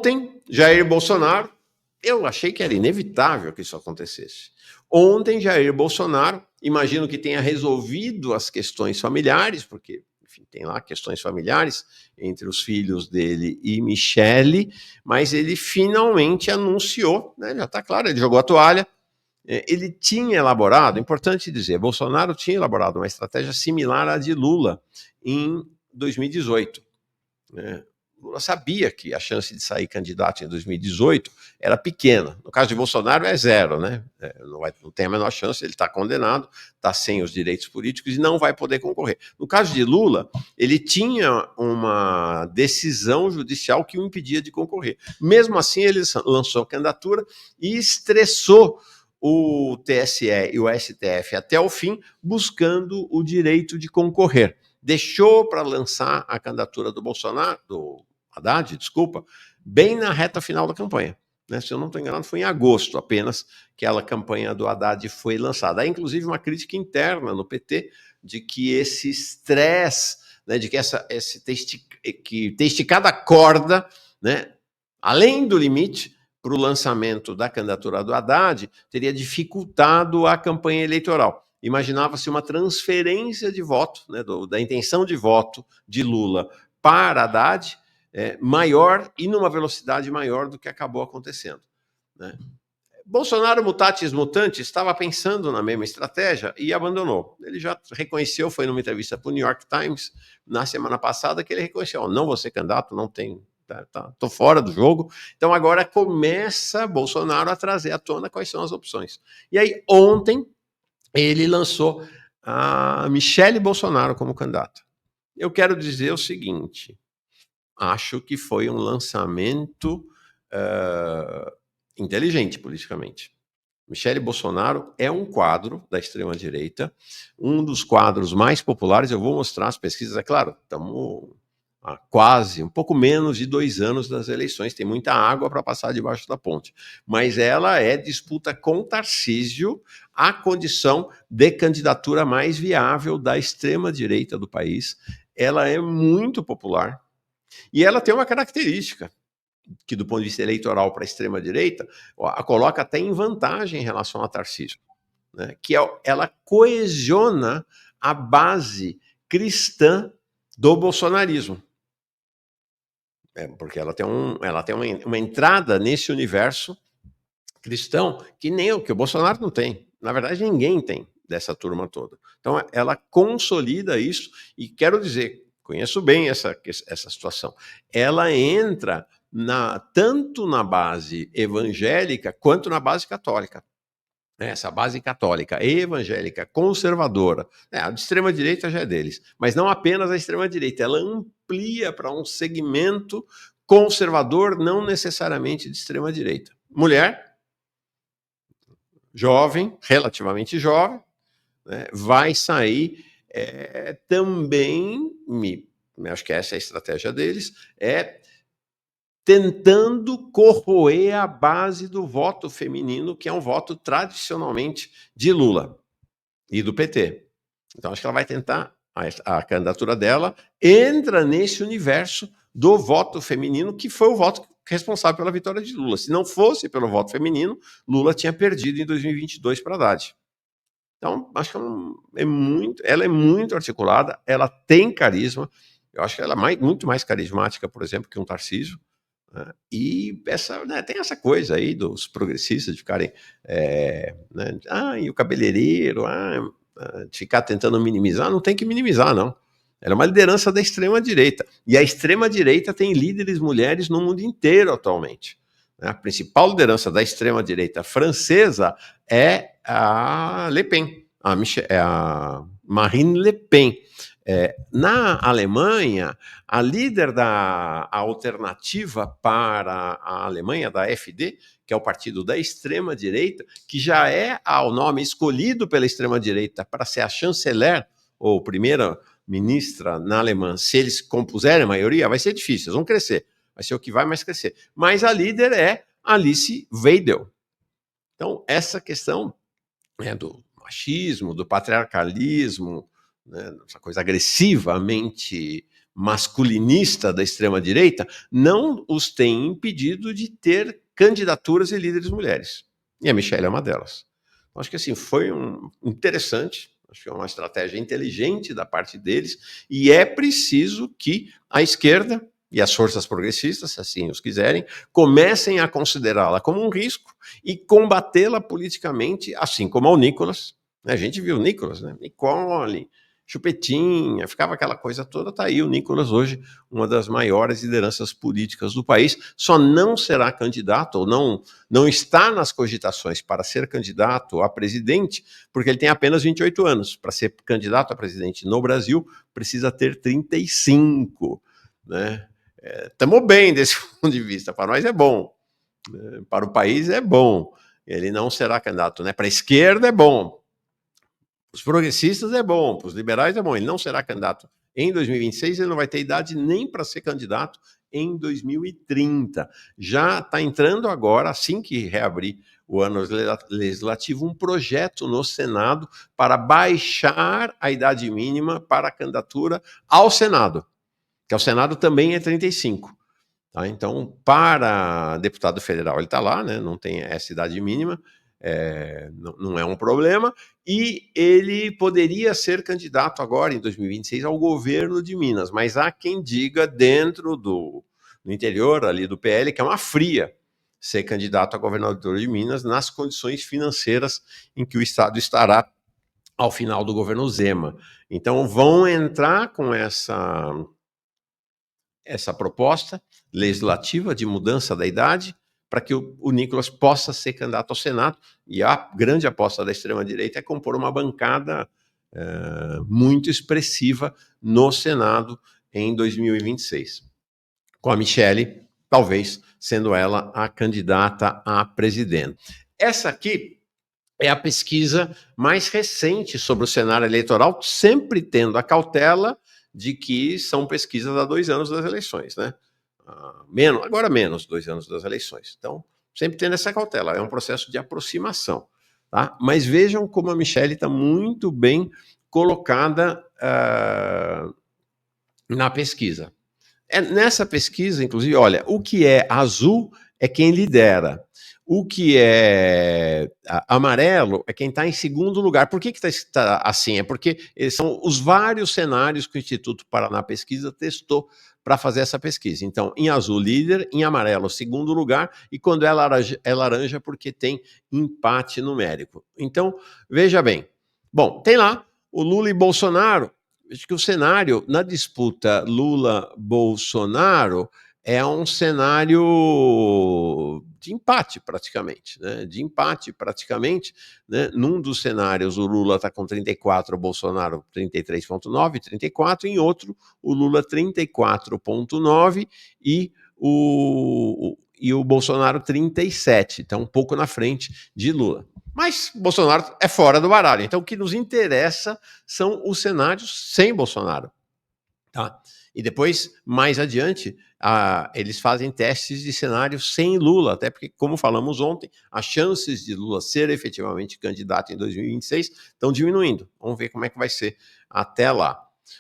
Ontem, Jair Bolsonaro, eu achei que era inevitável que isso acontecesse. Ontem, Jair Bolsonaro, imagino que tenha resolvido as questões familiares, porque, enfim, tem lá questões familiares entre os filhos dele e Michele, mas ele finalmente anunciou, né, já está claro, ele jogou a toalha. Ele tinha elaborado, importante dizer, Bolsonaro tinha elaborado uma estratégia similar à de Lula em 2018. Lula sabia que a chance de sair candidato em 2018 era pequena. No caso de Bolsonaro é zero, né? Não tem a menor chance, ele está condenado, está sem os direitos políticos e não vai poder concorrer. No caso de Lula, ele tinha uma decisão judicial que o impedia de concorrer. Mesmo assim, ele lançou a candidatura e estressou o TSE e o STF até o fim, buscando o direito de concorrer. Deixou para lançar a candidatura do Bolsonaro, do Haddad, desculpa, bem na reta final da campanha. Né? Se eu não estou enganado, foi em agosto apenas que a campanha do Haddad foi lançada. Há, inclusive, uma crítica interna no PT de que esse estresse, né, de que ter esticado a corda, né, além do limite, para o lançamento da candidatura do Haddad, teria dificultado a campanha eleitoral. Imaginava-se uma transferência de voto, né, da intenção de voto de Lula para Haddad, maior e numa velocidade maior do que acabou acontecendo. Né? Bolsonaro, mutatis mutandis, estava pensando na mesma estratégia e abandonou. Ele já reconheceu, foi numa entrevista para o New York Times na semana passada, que ele reconheceu, não vou ser candidato, não tenho, tô fora do jogo. Então agora começa Bolsonaro a trazer à tona quais são as opções. E aí ontem ele lançou a Michele Bolsonaro como candidata. Eu quero dizer o seguinte, acho que foi um lançamento inteligente politicamente. Michele Bolsonaro é um quadro da extrema-direita, um dos quadros mais populares. Eu vou mostrar as pesquisas, é claro, estamos há quase, um pouco menos de 2 anos das eleições, tem muita água para passar debaixo da ponte, mas ela disputa com Tarcísio a condição de candidatura mais viável da extrema-direita do país. Ela é muito popular e ela tem uma característica, que do ponto de vista eleitoral para a extrema-direita, a coloca até em vantagem em relação a Tarcísio, né? Que ela coesiona a base cristã do bolsonarismo. Porque ela tem uma entrada nesse universo cristão que nem o Bolsonaro não tem. Na verdade, ninguém tem dessa turma toda. Então, ela consolida isso e quero dizer, conheço bem essa situação. Ela entra tanto na base evangélica quanto na base católica. Essa base católica, evangélica, conservadora, a de extrema-direita já é deles, mas não apenas a extrema-direita, ela amplia para um segmento conservador, não necessariamente de extrema-direita. Mulher, jovem, relativamente jovem, né, vai sair também, acho que essa é a estratégia deles, tentando corroer a base do voto feminino, que é um voto tradicionalmente de Lula e do PT. Então, acho que ela vai tentar, a candidatura dela entra nesse universo do voto feminino, que foi o voto responsável pela vitória de Lula. Se não fosse pelo voto feminino, Lula tinha perdido em 2022 para Haddad. Então, acho que ela é muito articulada, ela tem carisma, eu acho que ela é muito mais carismática, por exemplo, que um Tarcísio. E tem essa coisa aí dos progressistas de ficarem, né, e o cabeleireiro, de ficar tentando minimizar, não tem que minimizar, não. Ela é uma liderança da extrema-direita. E a extrema-direita tem líderes mulheres no mundo inteiro atualmente. A principal liderança da extrema-direita francesa é a Le Pen, a Marine Le Pen. Na Alemanha, a líder da alternativa para a Alemanha, da AfD, que é o partido da extrema-direita, que já é o nome escolhido pela extrema-direita para ser a chanceler, ou primeira-ministra na Alemanha, se eles compuserem a maioria, vai ser difícil, eles vão crescer, vai ser o que vai mais crescer. Mas a líder é Alice Weidel. Então, essa questão do machismo, do patriarcalismo, né, essa coisa agressivamente masculinista da extrema-direita, não os tem impedido de ter candidaturas e líderes mulheres. E a Michelle é uma delas. Acho que assim, foi interessante, acho que é uma estratégia inteligente da parte deles, e é preciso que a esquerda e as forças progressistas, se assim os quiserem, comecem a considerá-la como um risco e combatê-la politicamente, assim como ao Nicolas. A gente viu o Nicolas, né? Nicole, Chupetinha, ficava aquela coisa toda. Tá aí o Nicolas hoje, uma das maiores lideranças políticas do país, só não será candidato, ou não está nas cogitações para ser candidato a presidente, porque ele tem apenas 28 anos. Para ser candidato a presidente no Brasil, precisa ter 35, né? Estamos bem desse ponto de vista, para nós é bom, né? Para o país é bom. Ele não será candidato, né? Para a esquerda é bom, para os progressistas é bom, para os liberais é bom. Ele não será candidato em 2026, ele não vai ter idade nem para ser candidato em 2030. Já está entrando agora, assim que reabrir o ano legislativo, um projeto no Senado para baixar a idade mínima para a candidatura ao Senado, que ao Senado também é 35. Tá? Então, para deputado federal, ele está lá, né? Não tem essa idade mínima, não é um problema, e ele poderia ser candidato agora, em 2026, ao governo de Minas, mas há quem diga dentro no interior ali do PL que é uma fria ser candidato a governador de Minas nas condições financeiras em que o Estado estará ao final do governo Zema. Então, vão entrar com essa proposta legislativa de mudança da idade para que o Nicolas possa ser candidato ao Senado, e a grande aposta da extrema-direita é compor uma bancada muito expressiva no Senado em 2026, com a Michelle, talvez, sendo ela a candidata a presidente. Essa aqui é a pesquisa mais recente sobre o cenário eleitoral, sempre tendo a cautela de que são pesquisas há 2 anos das eleições, né? Agora menos 2 anos das eleições. Então, sempre tendo essa cautela. É um processo de aproximação. Tá? Mas vejam como a Michelle está muito bem colocada na pesquisa. Nessa pesquisa, inclusive, olha, o que é azul é quem lidera. O que é amarelo é quem está em segundo lugar. Por que está assim? É porque são os vários cenários que o Instituto Paraná Pesquisa testou para fazer essa pesquisa. Então, em azul, líder, em amarelo, segundo lugar, e quando é laranja porque tem empate numérico. Então, veja bem. Bom, tem lá o Lula e Bolsonaro. Acho que o cenário na disputa Lula-Bolsonaro é um cenário de empate, praticamente, né? De empate, praticamente, né? Num dos cenários, o Lula está com 34, o Bolsonaro 33,9, 34, em outro, o Lula 34,9 e o Bolsonaro 37, está um pouco na frente de Lula. Mas Bolsonaro é fora do baralho. Então, o que nos interessa são os cenários sem Bolsonaro. Tá? E depois, mais adiante, eles fazem testes de cenários sem Lula, até porque, como falamos ontem, as chances de Lula ser efetivamente candidato em 2026 estão diminuindo. Vamos ver como é que vai ser até lá.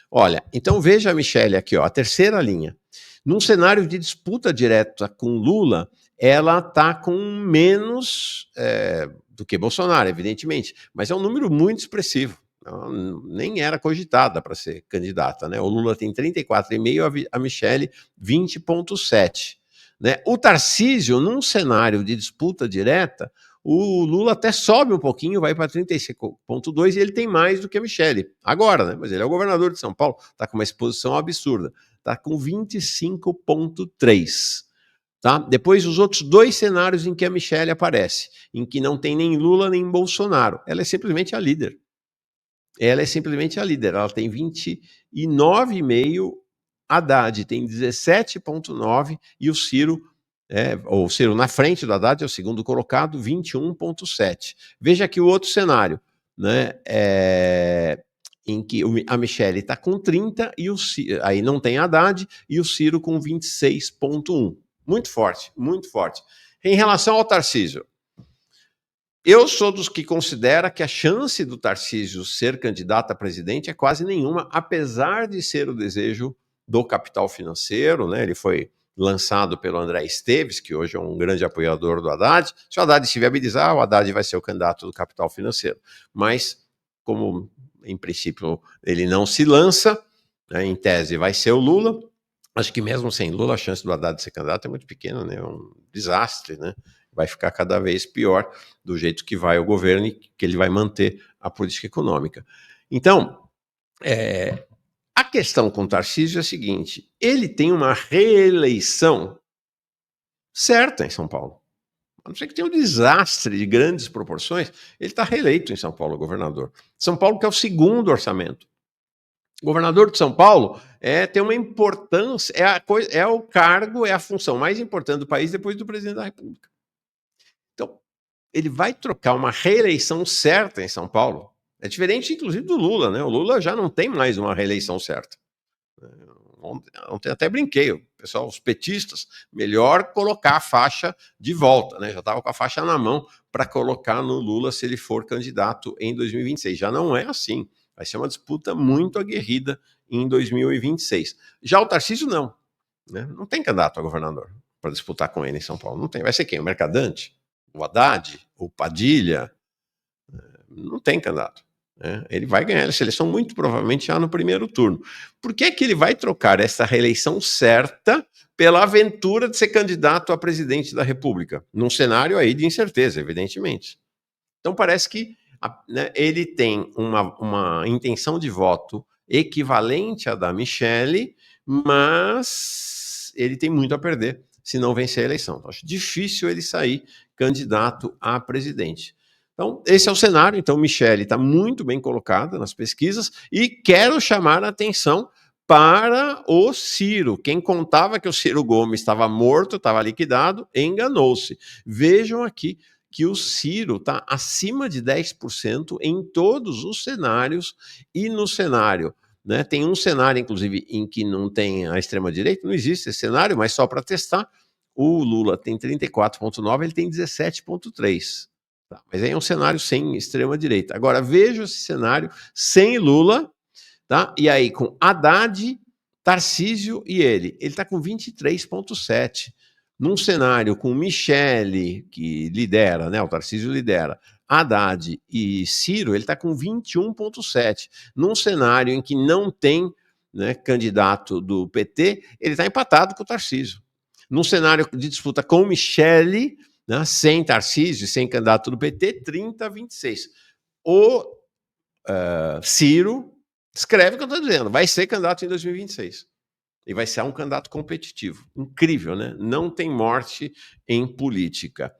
Olha, então veja a Michelle aqui, ó, a terceira linha. Num cenário de disputa direta com Lula, ela está com menos do que Bolsonaro, evidentemente, mas é um número muito expressivo. Nem era cogitada para ser candidata, né? O Lula tem 34,5, a Michelle 20,7. Né? O Tarcísio, num cenário de disputa direta, o Lula até sobe um pouquinho, vai para 35,2 e ele tem mais do que a Michelle. Agora, né? Mas ele é o governador de São Paulo, está com uma exposição absurda. Está com 25,3. Tá? Depois, os outros 2 cenários em que a Michelle aparece, em que não tem nem Lula nem Bolsonaro. Ela é simplesmente a líder. Ela é simplesmente a líder. Ela tem 29,5, Haddad tem 17,9 e o Ciro na frente do Haddad é o segundo colocado, 21,7. Veja aqui o outro cenário, né? Em que a Michelle está com 30 e aí não tem Haddad e o Ciro com 26,1. Muito forte, muito forte. Em relação ao Tarcísio, eu sou dos que considera que a chance do Tarcísio ser candidato a presidente é quase nenhuma, apesar de ser o desejo do capital financeiro, né? Ele foi lançado pelo André Esteves, que hoje é um grande apoiador do Haddad. Se o Haddad se viabilizar, o Haddad vai ser o candidato do capital financeiro. Mas, como em princípio ele não se lança, né, em tese vai ser o Lula. Acho que mesmo sem Lula a chance do Haddad ser candidato é muito pequena, né? É um desastre, né? Vai ficar cada vez pior do jeito que vai o governo e que ele vai manter a política econômica. Então, a questão com o Tarcísio é a seguinte: ele tem uma reeleição certa em São Paulo. A não ser que tenha um desastre de grandes proporções, ele está reeleito em São Paulo, governador. São Paulo que é o segundo orçamento. O governador de São Paulo tem uma importância, é o cargo, é a função mais importante do país depois do presidente da República. Então, ele vai trocar uma reeleição certa em São Paulo. É diferente, inclusive, do Lula, né? O Lula já não tem mais uma reeleição certa. Ontem até brinquei, o pessoal, os petistas, melhor colocar a faixa de volta, né? Já estava com a faixa na mão para colocar no Lula se ele for candidato em 2026. Já não é assim. Vai ser uma disputa muito aguerrida em 2026. Já o Tarcísio não, né? Não tem candidato a governador para disputar com ele em São Paulo. Não tem. Vai ser quem? O Mercadante? O Haddad? O Padilha? Não tem candidato. Ele vai ganhar a eleição muito provavelmente já no primeiro turno. Por que ele vai trocar essa reeleição certa pela aventura de ser candidato a presidente da República? Num cenário aí de incerteza, evidentemente. Então parece que ele tem uma intenção de voto equivalente à da Michele, mas ele tem muito a perder se não vencer a eleição. Acho difícil ele sair candidato a presidente. Então, esse é o cenário. Então, Michele está muito bem colocada nas pesquisas e quero chamar a atenção para o Ciro. Quem contava que o Ciro Gomes estava morto, estava liquidado, enganou-se. Vejam aqui que o Ciro está acima de 10% em todos os cenários e no cenário. Né, tem um cenário, inclusive, em que não tem a extrema-direita, não existe esse cenário, mas só para testar, o Lula tem 34,9%, ele tem 17,3%. Tá, mas aí é um cenário sem extrema-direita. Agora, veja esse cenário sem Lula, tá? E aí com Haddad, Tarcísio e ele. Ele está com 23,7%. Num cenário com Michele, que lidera, né? O Tarcísio lidera, Haddad e Ciro, ele está com 21,7%. Num cenário em que não tem, né, candidato do PT, ele está empatado com o Tarcísio. Num cenário de disputa com Michele, né, sem Tarcísio, sem candidato do PT, 30-26. O Ciro escreve o que eu estou dizendo, vai ser candidato em 2026. E vai ser um candidato competitivo. Incrível, né? Não tem morte em política.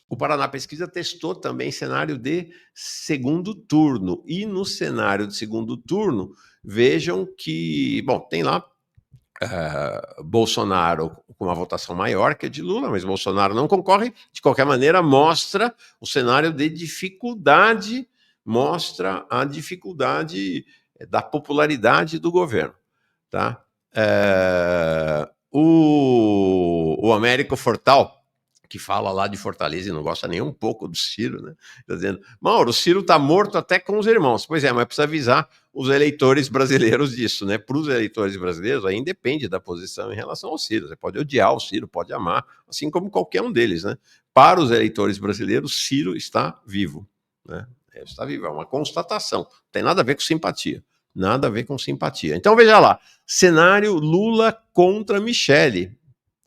O Paraná Pesquisa testou também cenário de segundo turno. E no cenário de segundo turno, vejam que, bom, tem lá Bolsonaro com uma votação maior que a de Lula, mas Bolsonaro não concorre. De qualquer maneira, mostra o cenário de dificuldade, mostra a dificuldade da popularidade do governo. Tá? O Américo Fortal, que fala lá de Fortaleza e não gosta nem um pouco do Ciro, né? Tá dizendo, Mauro, o Ciro tá morto até com os irmãos. Pois é, mas precisa avisar os eleitores brasileiros disso, né? Para os eleitores brasileiros, aí independe da posição em relação ao Ciro. Você pode odiar o Ciro, pode amar, assim como qualquer um deles, né? Para os eleitores brasileiros, Ciro está vivo, né? Está vivo, é uma constatação. Não tem nada a ver com simpatia. Nada a ver com simpatia. Então, veja lá. Cenário Lula contra Michele.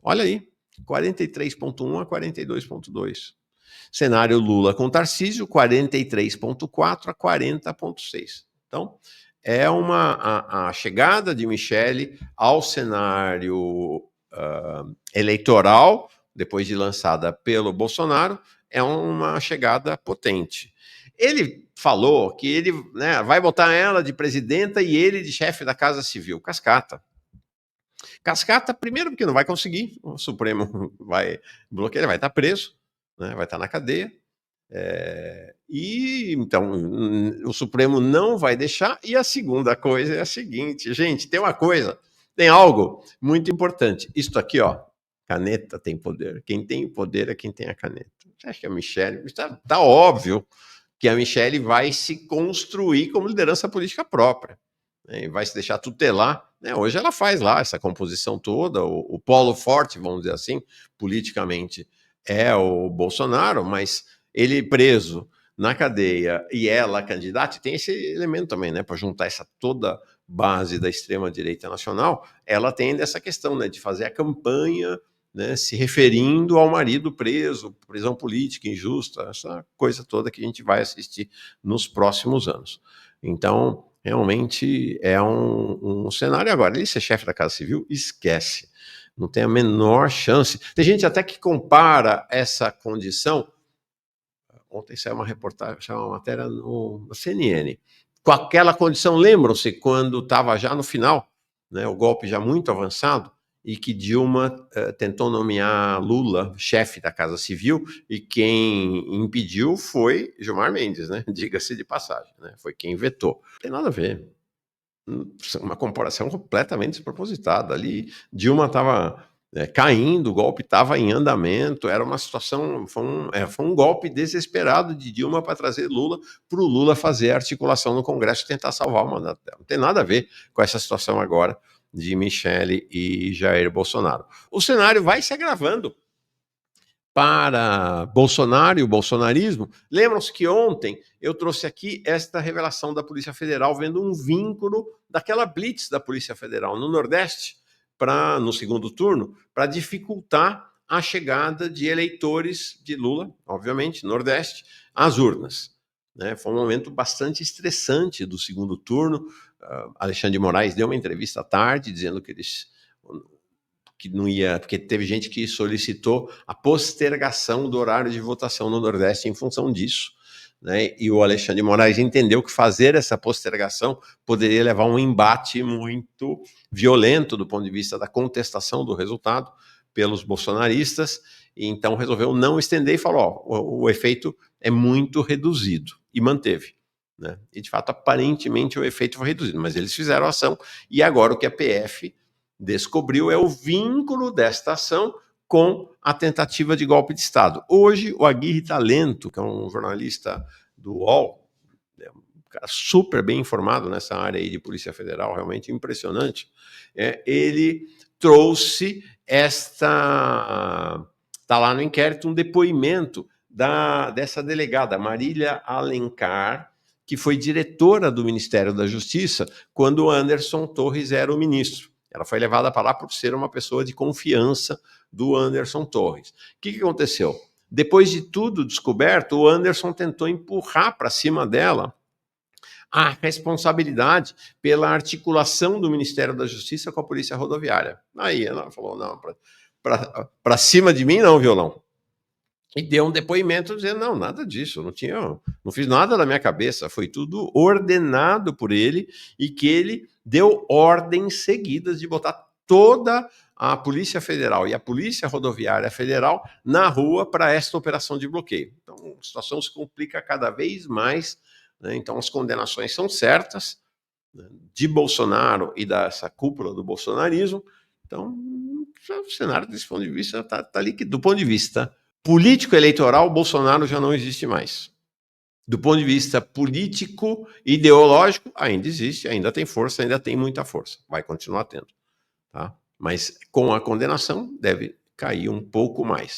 Olha aí. 43,1 a 42,2. Cenário Lula com Tarcísio, 43,4 a 40,6. Então, é a chegada de Michele ao cenário eleitoral, depois de lançada pelo Bolsonaro, é uma chegada potente. Ele falou que ele, né, vai botar ela de presidenta e ele de chefe da Casa Civil. Cascata. Cascata, primeiro, porque não vai conseguir, o Supremo vai bloquear, ele vai estar preso, né, vai estar na cadeia. E então o Supremo não vai deixar. E a segunda coisa é a seguinte, gente, tem algo muito importante. Isto aqui, ó, caneta tem poder. Quem tem poder é quem tem a caneta. Você acha que a Michele... Tá óbvio que a Michele vai se construir como liderança política própria. né, e vai se deixar tutelar, né? Hoje ela faz lá essa composição toda, o polo forte, vamos dizer assim, politicamente é o Bolsonaro, mas ele preso na cadeia e ela candidata, tem esse elemento também, né, para juntar essa toda base da extrema-direita nacional, ela tem essa questão, né, de fazer a campanha, né, se referindo ao marido preso, prisão política injusta, essa coisa toda que a gente vai assistir nos próximos anos. Então, realmente é um cenário. Agora, ele ser chefe da Casa Civil, esquece. Não tem a menor chance. Tem gente até que compara essa condição. Ontem saiu uma reportagem, saiu uma matéria no CNN. Com aquela condição, lembram-se quando estava já no final, né, o golpe já muito avançado, e que Dilma tentou nomear Lula chefe da Casa Civil, e quem impediu foi Gilmar Mendes, né? Diga-se de passagem, né? Foi quem vetou. Não tem nada a ver. Uma comparação completamente despropositada. Ali, Dilma estava caindo, o golpe estava em andamento, era uma situação, foi um golpe desesperado de Dilma para trazer Lula, para o Lula fazer a articulação no Congresso e tentar salvar o mandato dela. Não tem nada a ver com essa situação agora de Michele e Jair Bolsonaro. O cenário vai se agravando para Bolsonaro e o bolsonarismo. Lembram-se que ontem eu trouxe aqui esta revelação da Polícia Federal, vendo um vínculo daquela blitz da Polícia Federal no Nordeste, no segundo turno, para dificultar a chegada de eleitores de Lula, obviamente, Nordeste, às urnas. Né? Foi um momento bastante estressante do segundo turno. Alexandre de Moraes deu uma entrevista à tarde, dizendo que não ia, porque teve gente que solicitou a postergação do horário de votação no Nordeste em função disso, né? E o Alexandre de Moraes entendeu que fazer essa postergação poderia levar a um embate muito violento do ponto de vista da contestação do resultado pelos bolsonaristas, e então resolveu não estender e falou: ó, o efeito é muito reduzido, e manteve. Né? E de fato, aparentemente, o efeito foi reduzido, mas eles fizeram a ação, e agora o que a PF descobriu é o vínculo desta ação com a tentativa de golpe de Estado. Hoje, o Aguirre Talento, que é um jornalista do UOL, um cara super bem informado nessa área aí de Polícia Federal, realmente impressionante, ele trouxe está lá no inquérito, um depoimento dessa delegada, Marília Alencar, que foi diretora do Ministério da Justiça quando o Anderson Torres era o ministro. Ela foi levada para lá por ser uma pessoa de confiança do Anderson Torres. O que aconteceu? Depois de tudo descoberto, o Anderson tentou empurrar para cima dela a responsabilidade pela articulação do Ministério da Justiça com a Polícia Rodoviária. Aí ela falou: não, para cima de mim não, violão. E deu um depoimento dizendo: não, nada disso, não fiz nada da minha cabeça, foi tudo ordenado por ele, e que ele deu ordens seguidas de botar toda a Polícia Federal e a Polícia Rodoviária Federal na rua para esta operação de bloqueio. Então a situação se complica cada vez mais, né? Então as condenações são certas, né, de Bolsonaro e dessa cúpula do bolsonarismo. Então o cenário desse ponto de vista está ali, do ponto de vista político eleitoral, Bolsonaro já não existe mais. Do ponto de vista político ideológico, ainda existe, ainda tem força, ainda tem muita força, vai continuar tendo, tá? Mas com a condenação deve cair um pouco mais.